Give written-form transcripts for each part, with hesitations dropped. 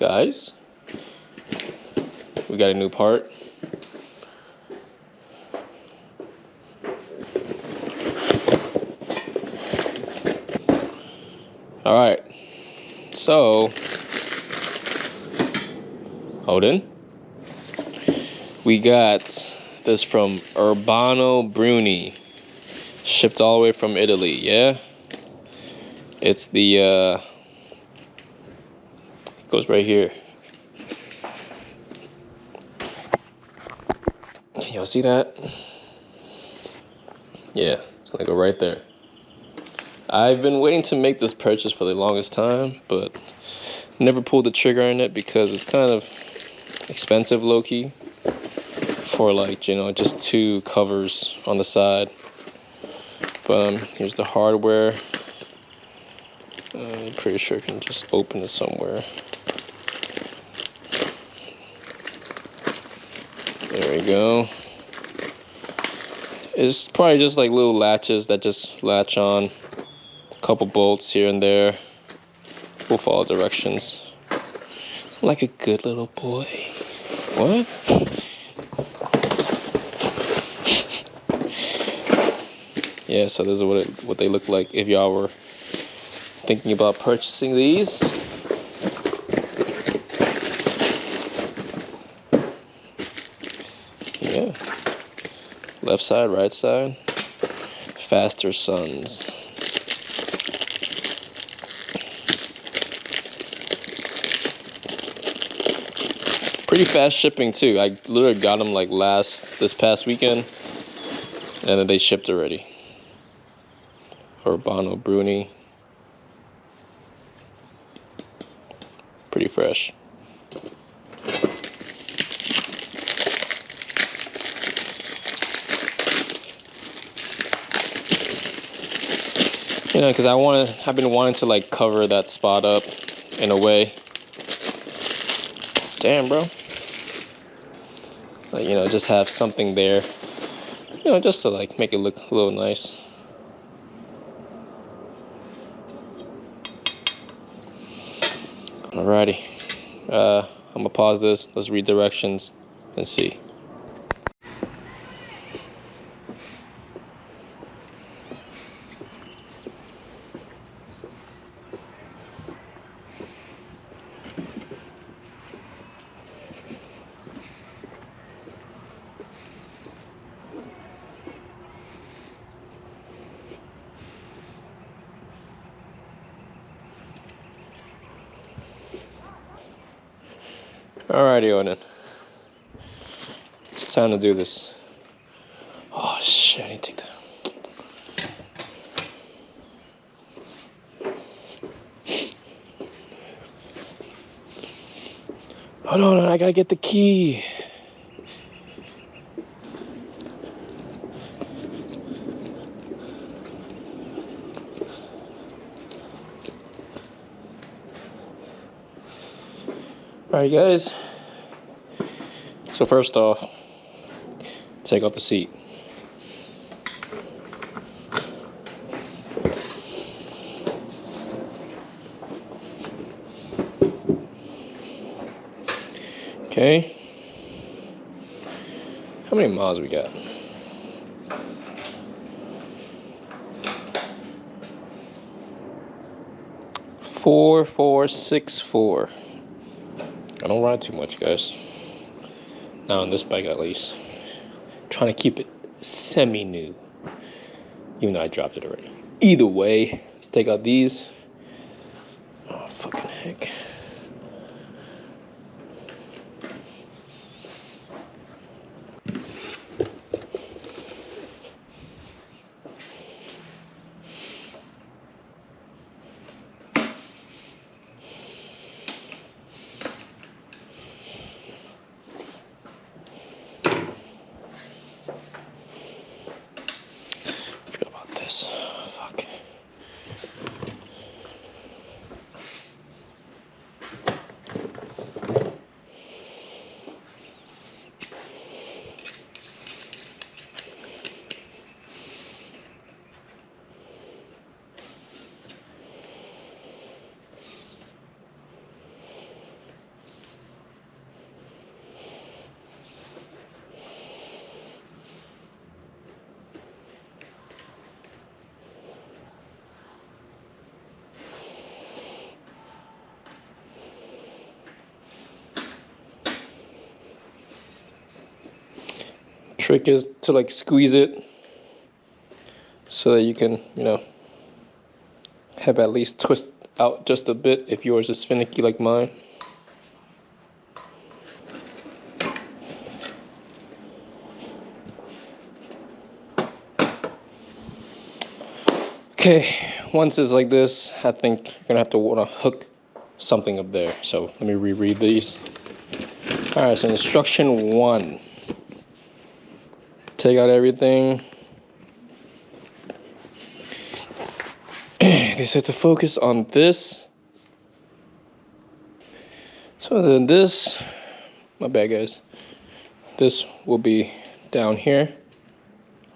guys, we got a new part. All right, so hold in. We got this from Urbano, Bruni, shipped all the way from Italy. Yeah, it's the it goes right here. Can y'all see that? Yeah, it's gonna go right there. I've been waiting to make this purchase for the longest time, but never pulled the trigger on it because it's kind of expensive, low-key, for like, you know, just 2 covers on the side. But here's the hardware. I'm pretty sure I can just open it somewhere. There we go. It's probably just like little latches that just latch on. A couple bolts here and there. We'll follow directions. Like a good little boy. What? Yeah, so this is what they look like if y'all were thinking about purchasing these. Yeah. Left side, right side. Faster Sons. Pretty fast shipping too. I literally got them like this past weekend, and then they shipped already. Urbano, Bruni. Pretty fresh. You know, because I've been wanting to like cover that spot up in a way. Damn, bro. Like, you know, just have something there. You know, just to like make it look a little nice. Alrighty. I'm gonna pause this. Let's read directions and see. Alrighty, Onan. It's time to do this. Oh shit, I need to take that. Hold on, I gotta get the key. Alright, guys. So first off, take off the seat. Okay. How many miles we got? $4,464. I don't ride too much, guys. Not on this bike, at least. Trying to keep it semi-new, even though I dropped it already. Either way, let's take out these. Oh, fucking heck. Fuck. Trick is to like squeeze it so that you can, you know, have at least twist out just a bit if yours is finicky like mine. Okay, once it's like this, I think you're gonna have to wanna hook something up there. So let me reread these. All right, so instruction 1. Take out everything. They said to focus on this. So then this, my bad guys, this will be down here,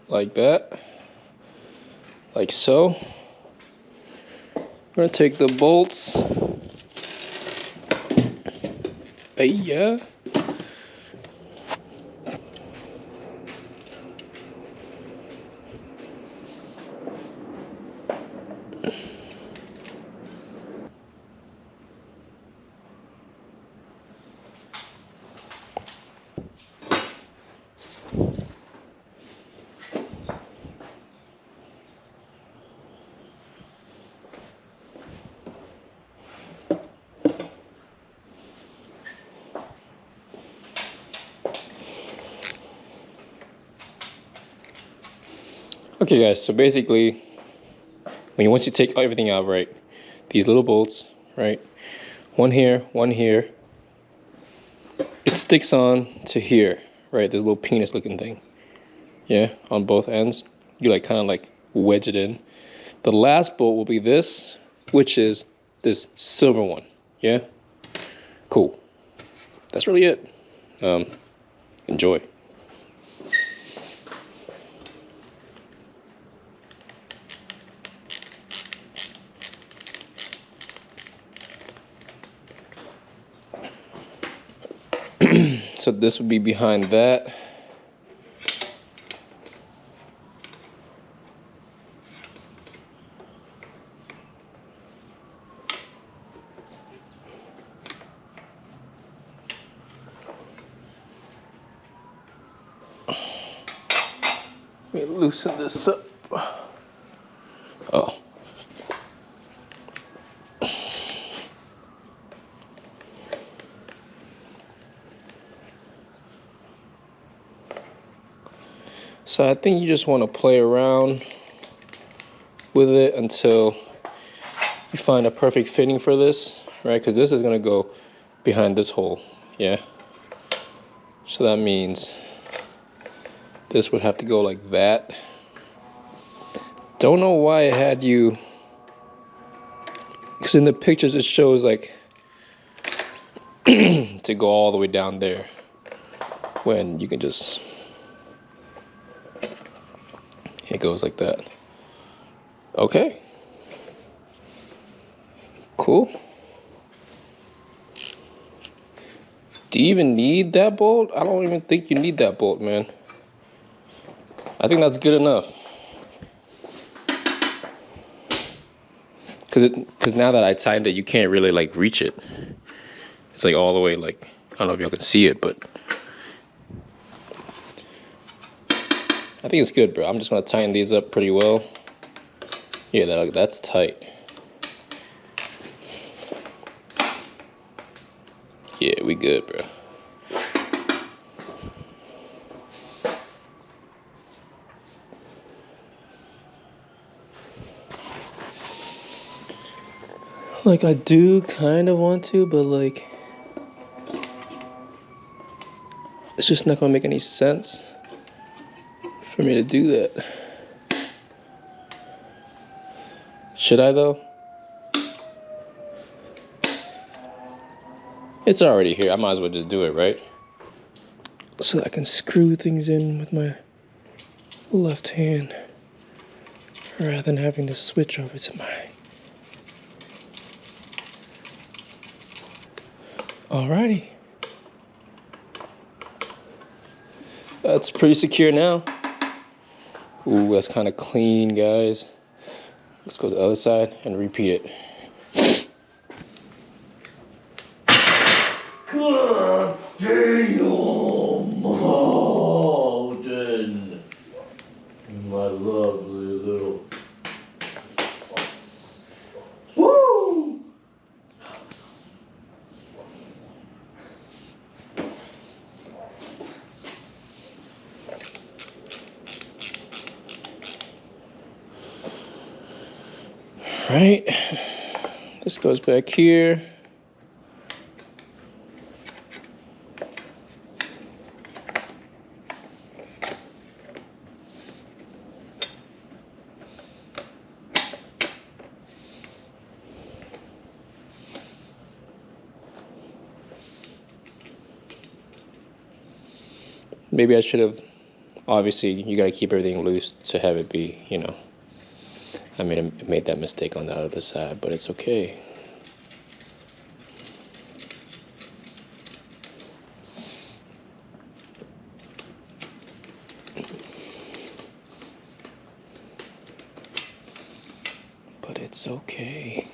like that, like so. I'm gonna take the bolts. Hey, yeah. Okay guys, so basically, once you take everything out, right, these little bolts, right, one here, it sticks on to here, right, this little penis looking thing, yeah, on both ends. You like kind of like wedge it in. The last bolt will be this, which is this silver one, yeah, cool. That's really it. Enjoy. So this would be behind that. Let me loosen this up. Oh. So I think you just want to play around with it until you find a perfect fitting for this, right? Because this is going to go behind this hole, yeah? So that means this would have to go like that. Don't know why it had you, because in the pictures it shows like to go all the way down there when you can just, it goes like that. Okay. Cool. Do you even need that bolt? I don't even think you need that bolt, man. I think that's good enough. Because now that I tightened it, you can't really like reach it. It's like all the way, like, I don't know if y'all can see it, but I think it's good, bro. I'm just gonna tighten these up pretty well. Yeah, that's tight. Yeah, we good, bro. Like, I do kind of want to, but like, it's just not gonna make any sense for me to do that. Should I though? It's already here. I might as well just do it, right? So I can screw things in with my left hand rather than having to switch over to my. Alrighty. That's pretty secure now. Ooh, that's kind of clean, guys. Let's go to the other side and repeat it. God damn! Oh, damn. My lovely little. Woo! Right. This goes back here. Maybe I should have, obviously, you gotta keep everything loose to have it be, you know. I made that mistake on the other side, but it's okay. But it's okay.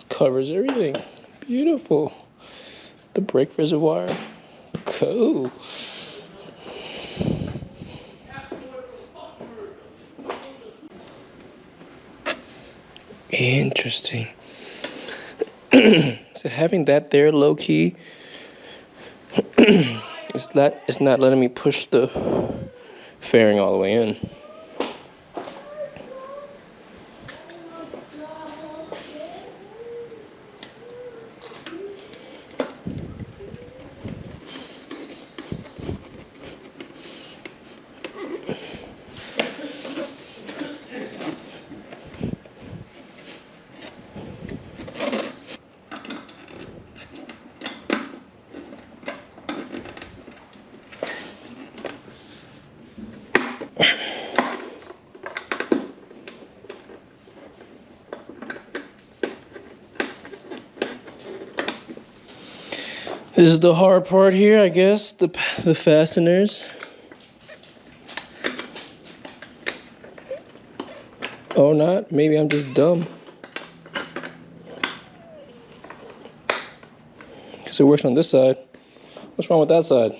Covers everything. Beautiful. The brake reservoir. Cool. Interesting. So having that there low key, it's not letting me push the fairing all the way in. This is the hard part here, I guess, the fasteners. Or not, maybe I'm just dumb. Because it works on this side. What's wrong with that side?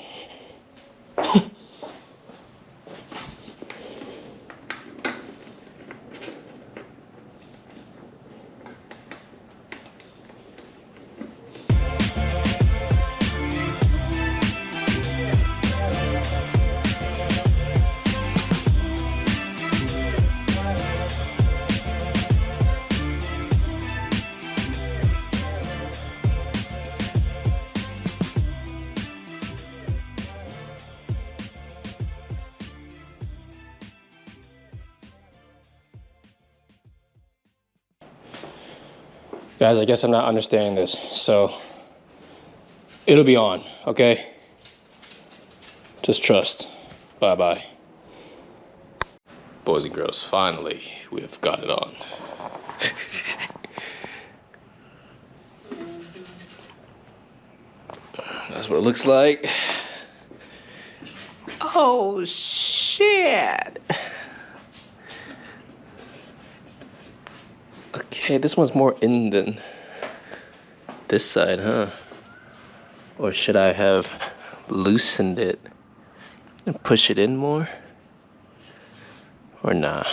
Guys, I guess I'm not understanding this, so it'll be on, okay? Just trust. Bye-bye. Boys and girls, finally, we have got it on. That's what it looks like. Oh, shit. Okay, this one's more in than this side, huh? Or should I have loosened it and push it in more? Or nah?